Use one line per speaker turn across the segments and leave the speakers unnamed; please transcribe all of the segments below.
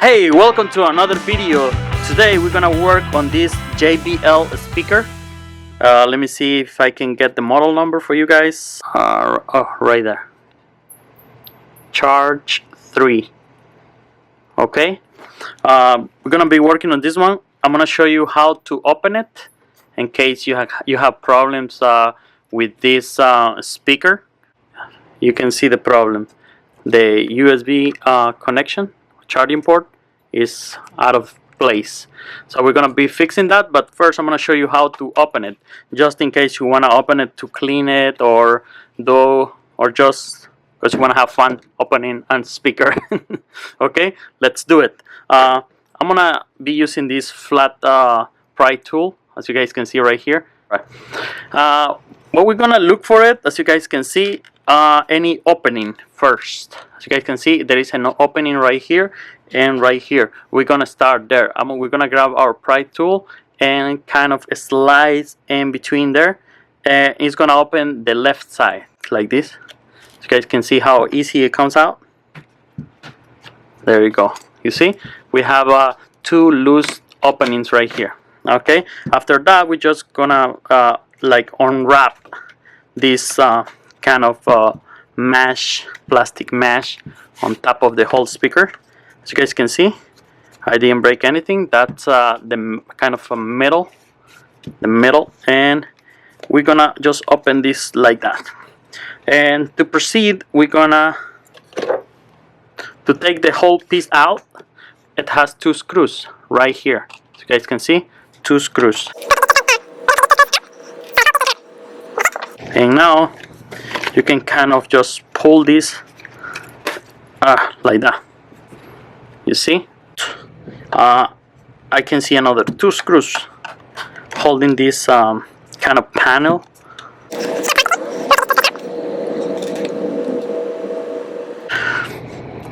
Hey, welcome to another video. Today we're gonna work on this JBL speaker. Let me see if I can get the model number for you guys. Right there. Charge 3. Okay. We're gonna be working on this one. I'm gonna show you how to open it in case you have problems with this speaker. You can see the problem. The USB connection, charging port, is out of place. So we're gonna be fixing that, but first I'm gonna show you how to open it, just in case you wanna open it to clean it or just because you wanna have fun opening a speaker. Okay, let's do it. I'm gonna be using this flat pry tool, as you guys can see right here. What we're gonna look for it, as you guys can see, any opening first. As you guys can see, there is an opening right here and right here. We're gonna start there. We're gonna grab our pry tool and kind of slice in between there, and it's gonna open the left side like this. So you guys can see how easy it comes out. There you go. You see, we have two loose openings right here. Okay, after that we're just gonna like unwrap this kind of plastic mesh on top of the whole speaker. As you guys can see, I didn't break anything. That's the kind of the middle, and we're gonna just open this like that. And to proceed, we're gonna take the whole piece out. It has two screws right here. As you guys can see, two screws. And now you can kind of just pull this like that. You see, I can see another two screws holding this kind of panel.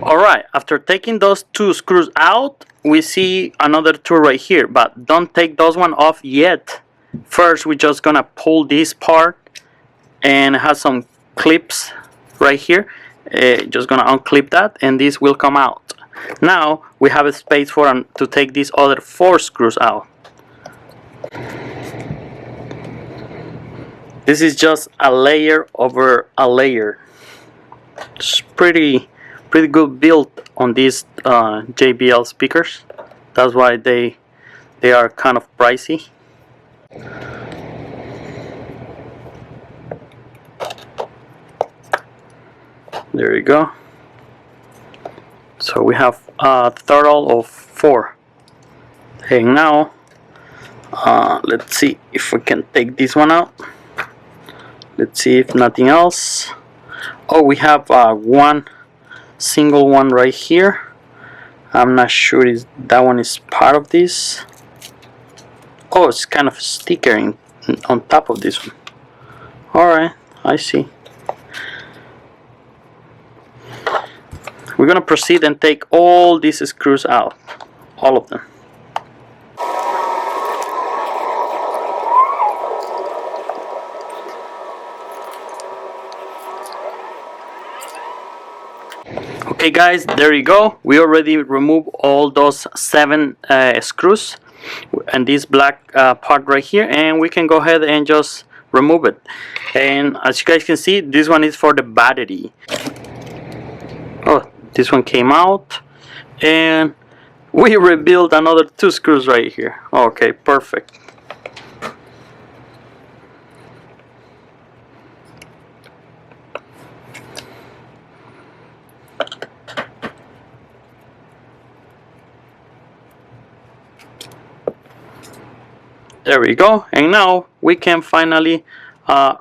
Alright, after taking those two screws out, we see another two right here, but don't take those one off yet. First, we're just gonna pull this part, and it has some clips right here. Just gonna unclip that, and this will come out. Now we have a space to take these other four screws out. This is just a layer over a layer. It's pretty good build on these JBL speakers. That's why they are kind of pricey. There you go. So we have a total of 4. And now let's see if we can take this one out. Let's see if nothing else. Oh, we have one single one right here. I'm not sure that one is part of this. Oh, it's kind of sticker on top of this one. Alright, I see. We're gonna proceed and take all these screws out, all of them. Okay guys, there you go. We already removed all those 7 screws and this black part right here, and we can go ahead and just remove it. And as you guys can see, this one is for the battery. Oh, this one came out, and we rebuilt another 2 screws right here. Okay, perfect. There we go. And now we can finally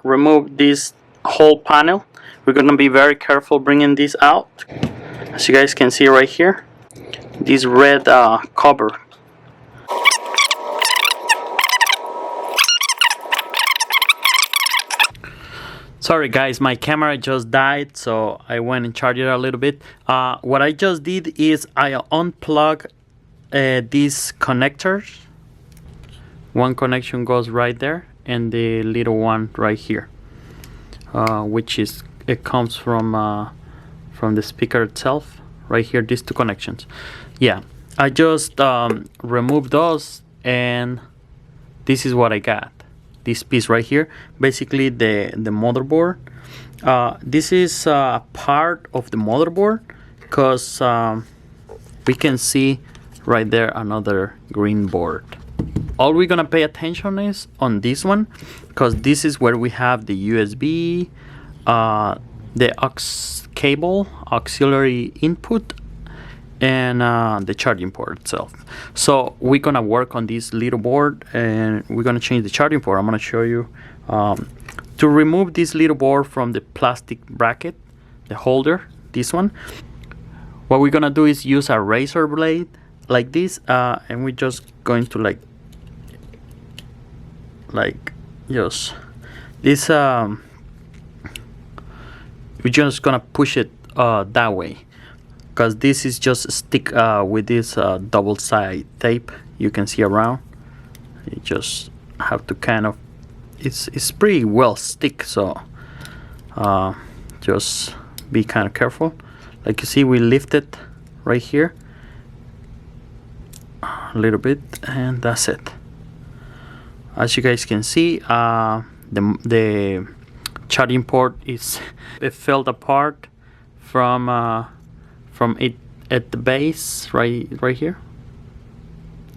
remove this whole panel. We're gonna be very careful bringing this out. As you guys can see right here, this red cover. Sorry guys, my camera just died, so I went and charged it a little bit. What I just did is I unplugged these connectors. One connection goes right there, and the little one right here, which is it comes from the speaker itself right here, these two connections. Yeah, I just removed those, and this is what I got. This piece right here, basically the motherboard. This is part of the motherboard, because we can see right there another green board. All we're gonna pay attention is on this one, because this is where we have the USB, the aux cable, auxiliary input, and the charging port itself. So we're gonna work on this little board, and we're gonna change the charging port. I'm gonna show you to remove this little board from the plastic bracket, the holder, this one. What we're gonna do is use a razor blade like this, and we're just going to like just this we're just gonna push it that way, because this is just stick with this double side tape you can see around. You just have to kind of, it's pretty well stick, so just be kind of careful. Like you see, we lift it right here a little bit, and that's it. As you guys can see, the charging port it fell apart from it at the base right here.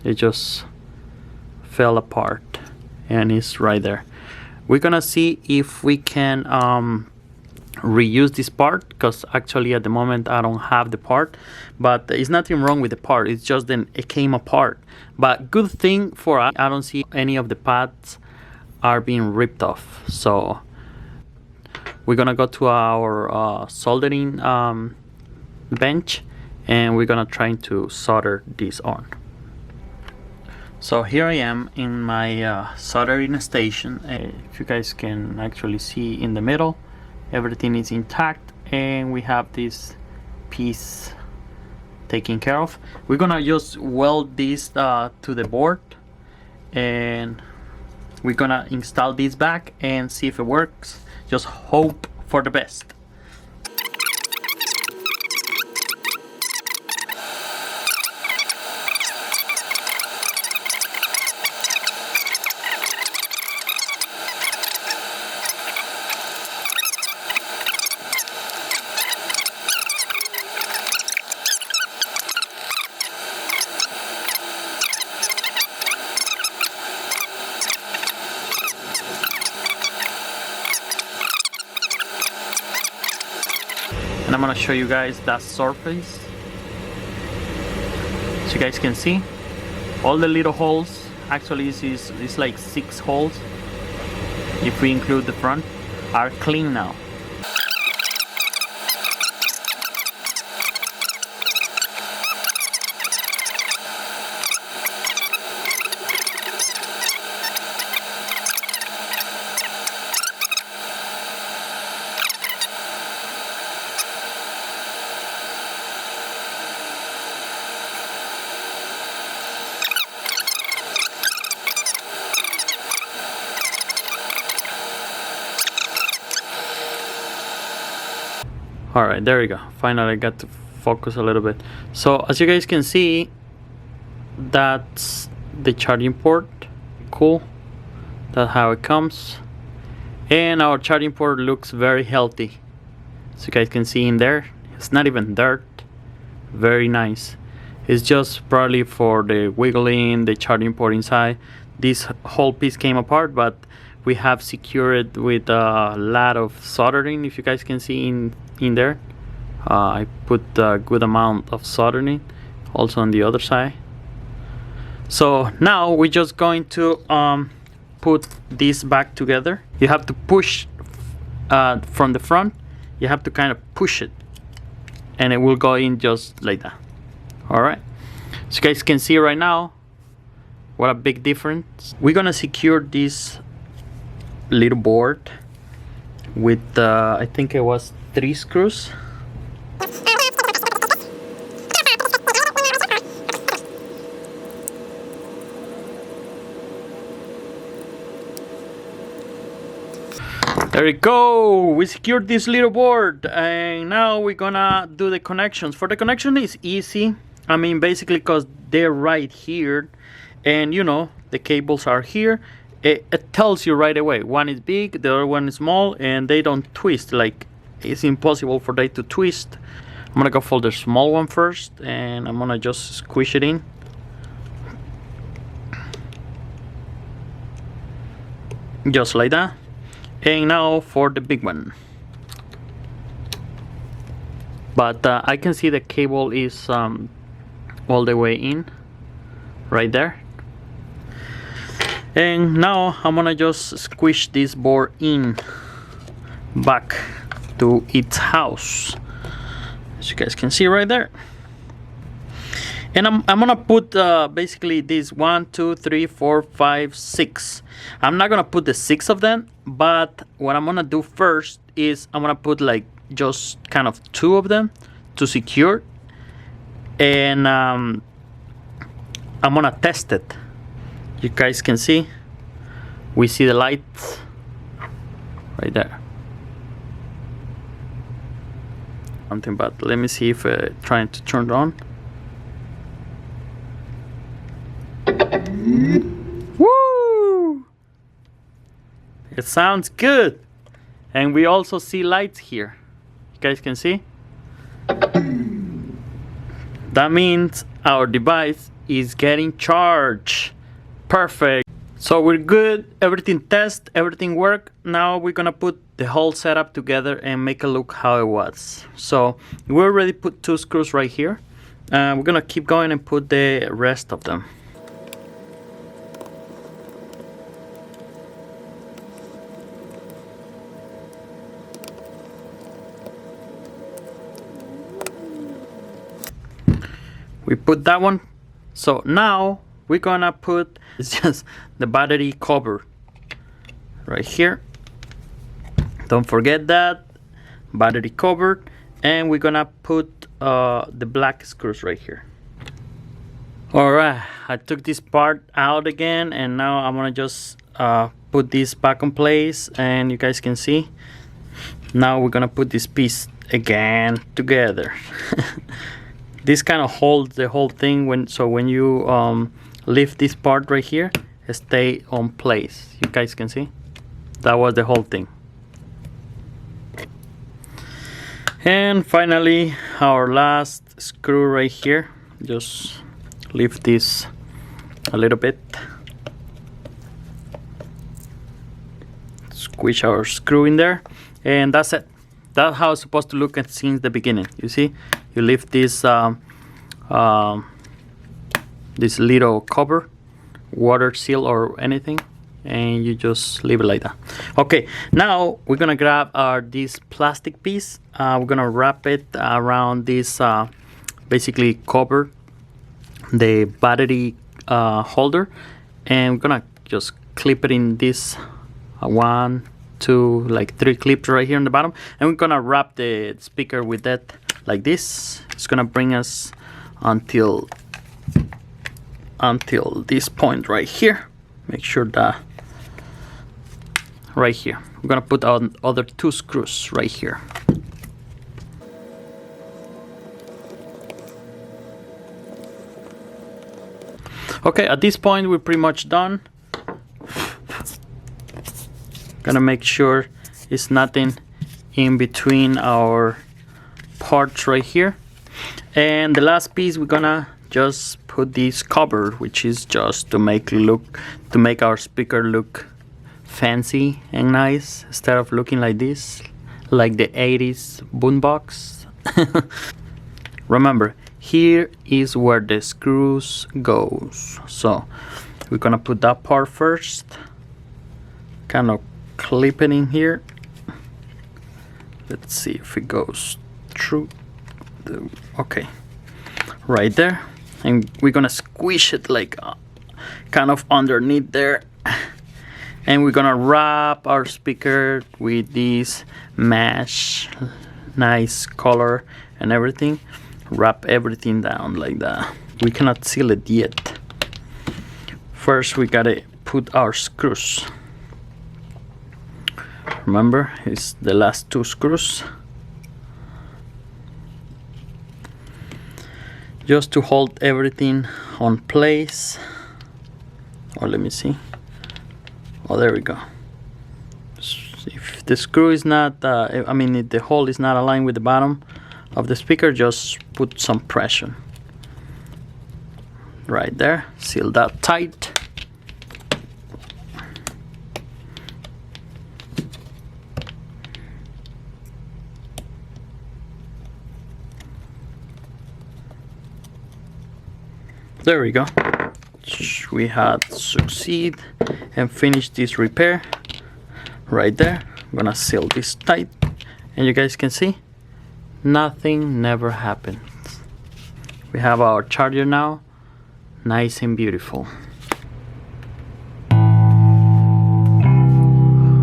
It just fell apart, and it's right there. We're gonna see if we can reuse this part, because actually at the moment I don't have the part, but there's nothing wrong with the part, it's just then it came apart. But good thing for us, I don't see any of the pads are being ripped off. So we're gonna go to our soldering bench, and we're gonna try to solder this on. So here I am in my soldering station. If you guys can actually see in the middle, everything is intact, and we have this piece taken care of. We're gonna just weld this to the board, and we're gonna install this back and see if it works. Just hope for the best. And I'm gonna show you guys that surface, so you guys can see all the little holes. Actually it's like 6 holes, if we include the front, are clean now. Alright, there we go. Finally I got to focus a little bit. So as you guys can see, that's the charging port. Cool. That's how it comes. And our charging port looks very healthy. So you guys can see in there, it's not even dirt. Very nice. It's just probably for the wiggling, the charging port inside. This whole piece came apart, but we have secured it with a lot of soldering. If you guys can see in there, I put a good amount of soldering also on the other side. So now we're just going to put this back together. You have to push from the front. You have to kind of push it, and it will go in just like that. Alright, so you guys can see right now what a big difference. We're gonna secure this little board with I think it was 3 screws. There we go. We secured this little board, and now we're gonna do the connections. For the connection, is easy. I mean, basically, because they're right here, and you know the cables are here. It tells you right away. One is big, the other one is small, and they don't twist. Like, it's impossible for them to twist. I'm gonna go for the small one first, and I'm gonna just squish it in. Just like that. And now for the big one. But I can see the cable is all the way in, right there. And now I'm gonna just squish this board in back to its house, as you guys can see right there. And I'm gonna put basically these 1, 2, 3, 4, 5, 6. I'm not gonna put the 6 of them, but what I'm gonna do first is I'm gonna put like just kind of 2 of them to secure, and I'm gonna test it. You guys can see, we see the lights right there. Something, but let me see if trying to turn it on. Woo! It sounds good. And we also see lights here. You guys can see? That means our device is getting charged. Perfect. So we're good. Everything test, everything work. Now we're gonna put the whole setup together and make a look how it was. So we already put 2 screws right here. We're gonna keep going and put the rest of them. We put that one. So now we're gonna put, it's just the battery cover right here. Don't forget that battery cover. And we're gonna put the black screws right here. Alright, I took this part out again, and now I'm gonna just put this back in place, and you guys can see. Now we're gonna put this piece again together. This kind of holds the whole thing when you lift this part right here, stay on place. You guys can see that was the whole thing. And finally, our last screw right here. Just lift this a little bit, squish our screw in there, and that's it. That's how it's supposed to look since the beginning. You see, you lift this this little cover, water seal or anything, and you just leave it like that. Okay, now we're gonna grab this plastic piece. We're gonna wrap it around this basically cover the battery holder, and we're gonna just clip it in this 1, 2, like 3 clips right here on the bottom, and we're gonna wrap the speaker with that like this. It's gonna bring us until this point right here. Make sure that right here we're gonna put our other 2 screws right here. Okay, at this point we're pretty much done. Gonna make sure it's nothing in between our parts right here. And the last piece, we're gonna just put this cover, which is just to make our speaker look fancy and nice, instead of looking like this, like the 80s boombox. Remember, here is where the screws goes. So we're gonna put that part first, kind of clip it in here. Let's see if it goes through. Okay, right there, and we're gonna squish it like kind of underneath there, and we're gonna wrap our speaker with this mesh, nice color and everything. Wrap everything down like that. We cannot seal it yet. First we gotta put our screws Remember, it's the last 2 screws. Just to hold everything on place. Oh, let me see. Oh, there we go. If the screw is not, if the hole is not aligned with the bottom of the speaker, just put some pressure. Right there, seal that tight. There we go. We had succeed and finished this repair right there. I'm gonna seal this tight, and you guys can see nothing never happened. We have our charger now, nice and beautiful.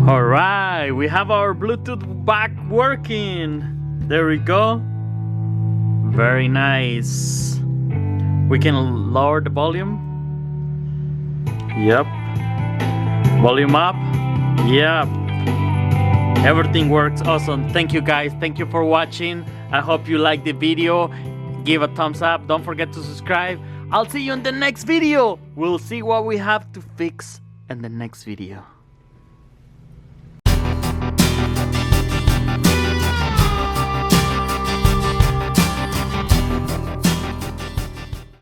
All right, we have our Bluetooth back working. There we go. Very nice. We can lower the volume. Yep. Volume up. Yep. Everything works awesome. Thank you guys. Thank you for watching. I hope you liked the video. Give a thumbs up. Don't forget to subscribe. I'll see you in the next video. We'll see what we have to fix in the next video.